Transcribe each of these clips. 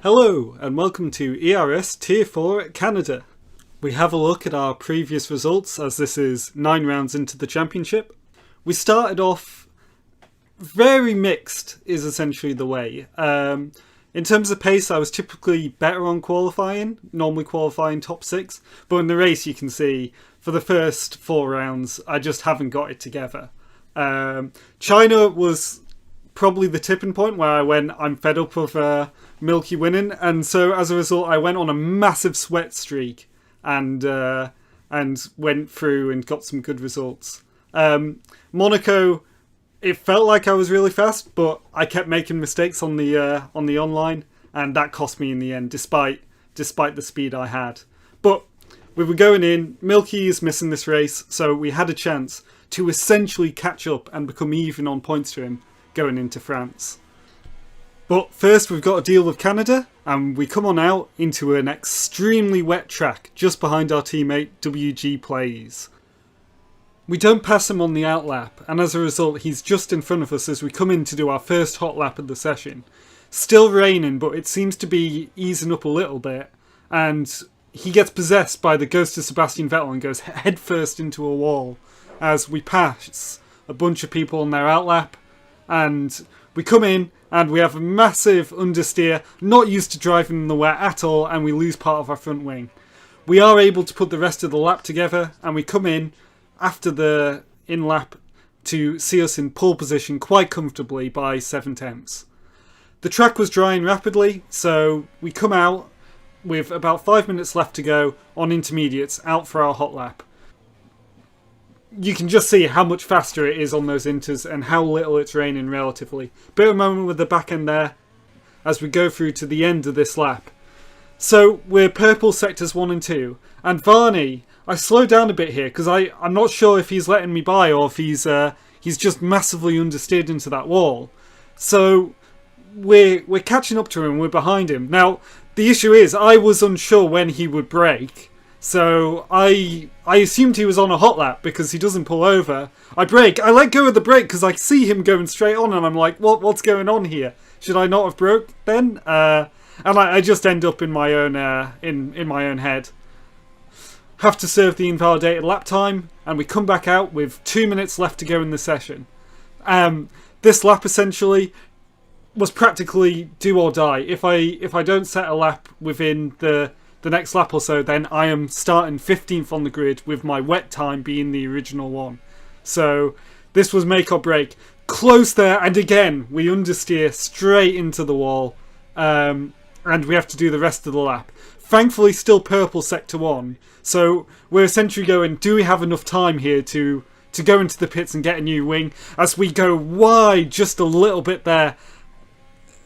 Hello and welcome to ERS Tier 4 Canada. We have a look at our previous results as this is 9 rounds into the championship. We started off very mixed is essentially the way. In terms of pace I was typically better on qualifying, normally qualifying top 6, but in the race you can see for the first 4 rounds I just haven't got it together. China was probably the tipping point where I went, I'm fed up of Milky winning, and so as a result I went on a massive sweat streak and went through and got some good results. Monaco, it felt like I was really fast, but I kept making mistakes on the online, and that cost me in the end, despite the speed I had. But we were going in, Milky is missing this race, so we had a chance to essentially catch up and become even on points to him going into France. But first we've got to deal with Canada, and we come on out into an extremely wet track just behind our teammate WG Plays. We don't pass him on the outlap, and as a result he's just in front of us as we come in to do our first hot lap of the session. Still raining, but it seems to be easing up a little bit, and he gets possessed by the ghost of Sebastian Vettel and goes headfirst into a wall as we pass a bunch of people on their outlap. And we come in and we have a massive understeer, not used to driving in the wet at all, and we lose part of our front wing. We are able to put the rest of the lap together, and we come in after the in-lap to see us in pole position quite comfortably by 7/10. The track was drying rapidly, so we come out with about 5 minutes left to go on intermediates out for our hot lap. You can just see how much faster it is on those inters and how little it's raining relatively. Bit of a moment with the back end there as we go through to the end of this lap. So we're purple sectors 1 and 2. And Varney, I slowed down a bit here because I'm not sure if he's letting me by or if he's just massively understeered into that wall. So we're catching up to him, we're behind him. Now, the issue is I was unsure when he would brake. So I assumed he was on a hot lap because he doesn't pull over. I brake. I let go of the brake because I see him going straight on, and I'm like, what's going on here? Should I not have broke then? And I just end up in my own in my own head. Have to serve the invalidated lap time, and we come back out with 2 minutes left to go in the session. This lap essentially was practically do or die. If I don't set a lap within the next lap or so, then I am starting 15th on the grid with my wet time being the original one. So this was make or break. Close there, and again we understeer straight into the wall, and we have to do the rest of the lap. Thankfully still purple sector 1, so we're essentially going, do we have enough time here to go into the pits and get a new wing? As we go wide just a little bit there,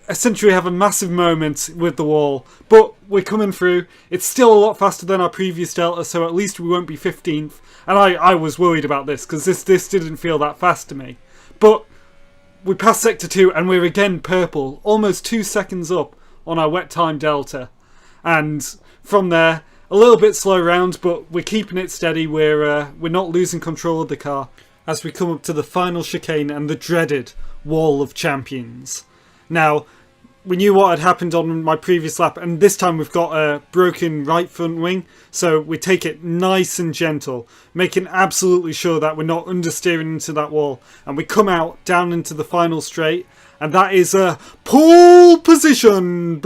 essentially have a massive moment with the wall, but we're coming through. It's still a lot faster than our previous Delta, so at least we won't be 15th. And I was worried about this because this didn't feel that fast to me. But we passed sector 2 and we're again purple, almost 2 seconds up on our wet time Delta. And from there, a little bit slow round, but we're keeping it steady. We're not losing control of the car as we come up to the final chicane and the dreaded Wall of Champions. Now, we knew what had happened on my previous lap, and this time we've got a broken right front wing, so we take it nice and gentle, making absolutely sure that we're not understeering into that wall, and we come out down into the final straight, and that is a pole position!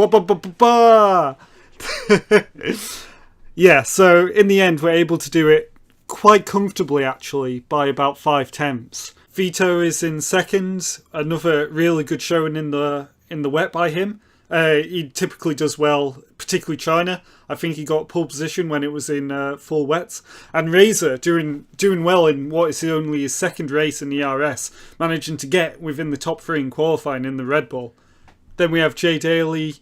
Yeah, so in the end we're able to do it quite comfortably actually, by about 5/10. Vito is in second, another really good showing in the wet by him. He typically does well, particularly China. I think he got pole position when it was in full wets. And Razor doing well in what is only his second race in the ERS, managing to get within the top 3 in qualifying in the Red Bull. Then we have Jay Daly,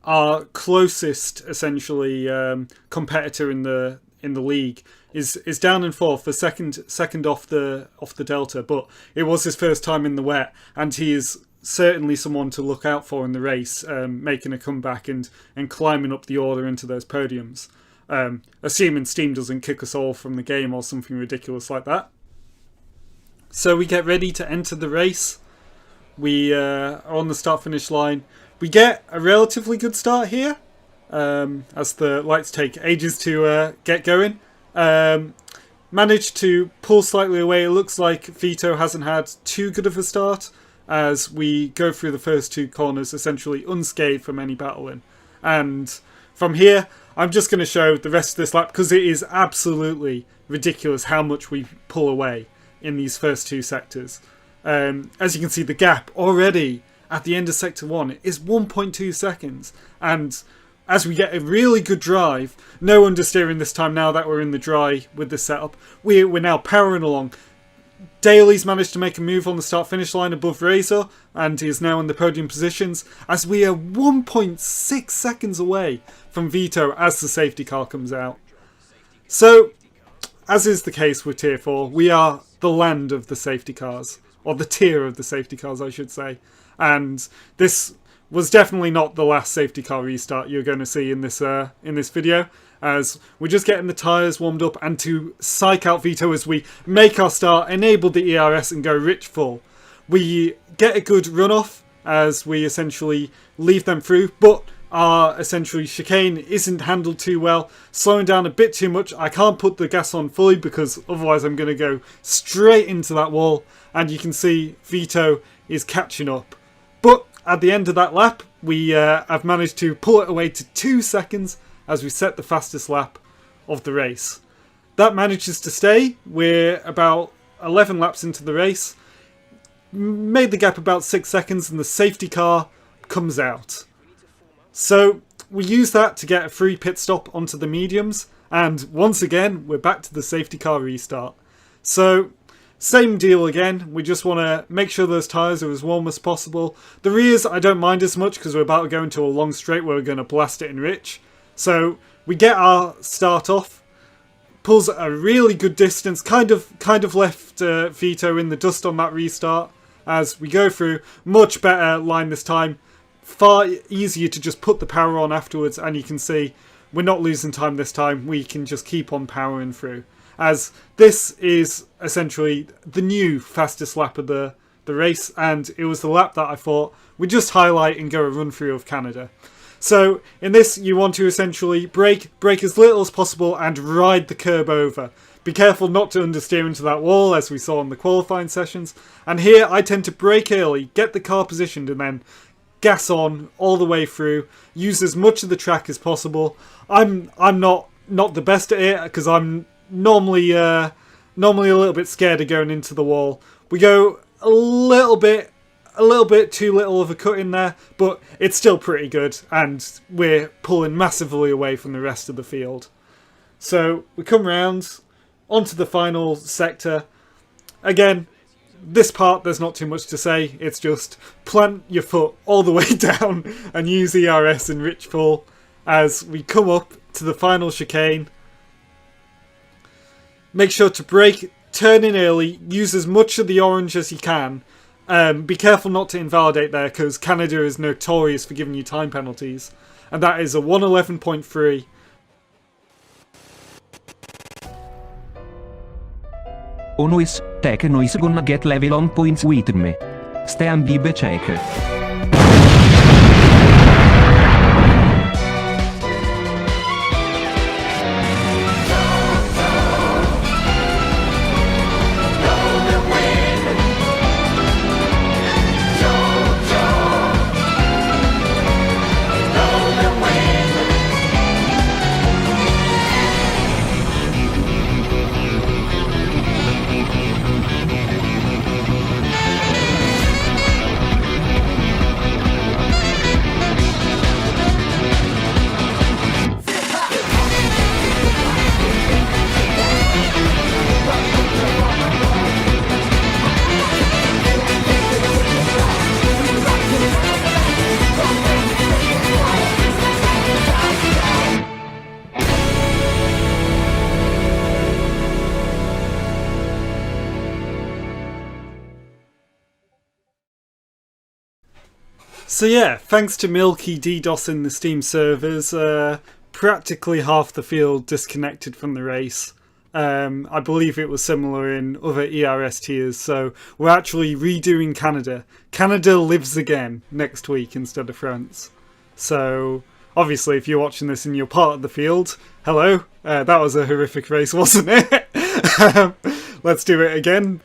our closest essentially competitor in the league. Is down in 4th, the second off the Delta, but it was his first time in the wet, and he is certainly someone to look out for in the race, making a comeback and climbing up the order into those podiums. Assuming Steam doesn't kick us all from the game or something ridiculous like that. So we get ready to enter the race. We are on the start-finish line. We get a relatively good start here, as the lights take ages to get going. Managed to pull slightly away. It looks like Vito hasn't had too good of a start, as we go through the first 2 corners essentially unscathed from any battling. And from here, I'm just going to show the rest of this lap, because it is absolutely ridiculous how much we pull away in these first 2 sectors. As you can see, the gap already at the end of sector 1 is 1.2 seconds. And as we get a really good drive, no understeering this time now that we're in the dry with the setup, we're now powering along. Daly's managed to make a move on the start-finish line above Razor, and he is now in the podium positions, as we are 1.6 seconds away from Vito as the safety car comes out. So, as is the case with Tier 4, we are the land of the safety cars, or the tier of the safety cars I should say, and this was definitely not the last safety car restart you're going to see in this video, as we're just getting the tyres warmed up and to psych out Vito as we make our start, enable the ERS and go rich full. We get a good runoff as we essentially leave them through, but our essentially chicane isn't handled too well, slowing down a bit too much. I can't put the gas on fully because otherwise I'm going to go straight into that wall, and you can see Vito is catching up. But at the end of that lap, we have managed to pull it away to 2 seconds as we set the fastest lap of the race. That manages to stay. We're about 11 laps into the race. Made the gap about 6 seconds and the safety car comes out. So we use that to get a free pit stop onto the mediums. And once again, we're back to the safety car restart. So same deal again, we just want to make sure those tyres are as warm as possible. The rears I don't mind as much because we're about to go into a long straight where we're going to blast it in rich. So we get our start off, pulls a really good distance, kind of left Vito in the dust on that restart as we go through. Much better line this time, far easier to just put the power on afterwards, and you can see we're not losing time this time, we can just keep on powering through. As this is essentially the new fastest lap of the race, and it was the lap that I thought we'd just highlight and go a run through of Canada. So in this you want to essentially brake as little as possible and ride the curb over. Be careful not to understeer into that wall as we saw in the qualifying sessions. And here I tend to brake early, get the car positioned and then gas on all the way through, use as much of the track as possible. I'm not the best at it because I'm normally a little bit scared of going into the wall. We go a little bit too little of a cut in there, but it's still pretty good, and we're pulling massively away from the rest of the field. So we come round onto the final sector. Again, this part there's not too much to say, it's just plant your foot all the way down and use ERS and rich full as we come up to the final chicane. Make sure to brake, turn in early, use as much of the orange as you can. Be careful not to invalidate there because Canada is notorious for giving you time penalties. And that is a 111.3. Oh noise, tech noise gonna get level on points with me. Stand be check. So yeah, thanks to Milky DDoSing the Steam servers, practically half the field disconnected from the race. I believe it was similar in other ERS tiers, so we're actually redoing Canada. Canada lives again next week instead of France. So, obviously, if you're watching this and you're part of the field, hello, that was a horrific race, wasn't it? Let's do it again.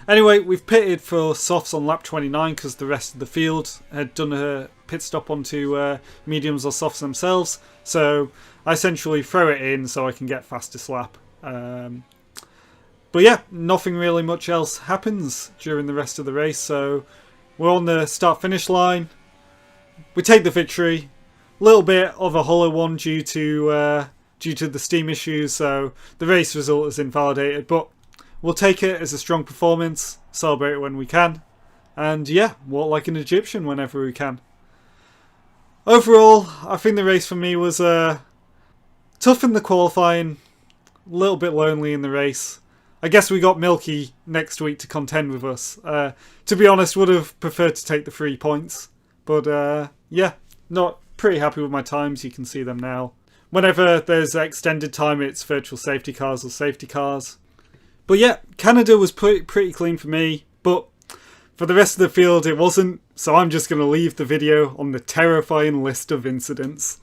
Anyway, we've pitted for softs on lap 29 because the rest of the field had done a pit stop onto mediums or softs themselves. So I essentially throw it in so I can get fastest lap. But yeah, nothing really much else happens during the rest of the race. So we're on the start-finish line. We take the victory. A little bit of a hollow one due to the steam issues. So the race result is invalidated, but we'll take it as a strong performance, celebrate it when we can, and yeah, walk like an Egyptian whenever we can. Overall, I think the race for me was tough in the qualifying, a little bit lonely in the race. I guess we got Milky next week to contend with us. To be honest, would have preferred to take the 3 points, but yeah, not pretty happy with my times. You can see them now. Whenever there's extended time, it's virtual safety cars or safety cars. But yeah, Canada was pretty clean for me, but for the rest of the field it wasn't, so I'm just going to leave the video on the terrifying list of incidents.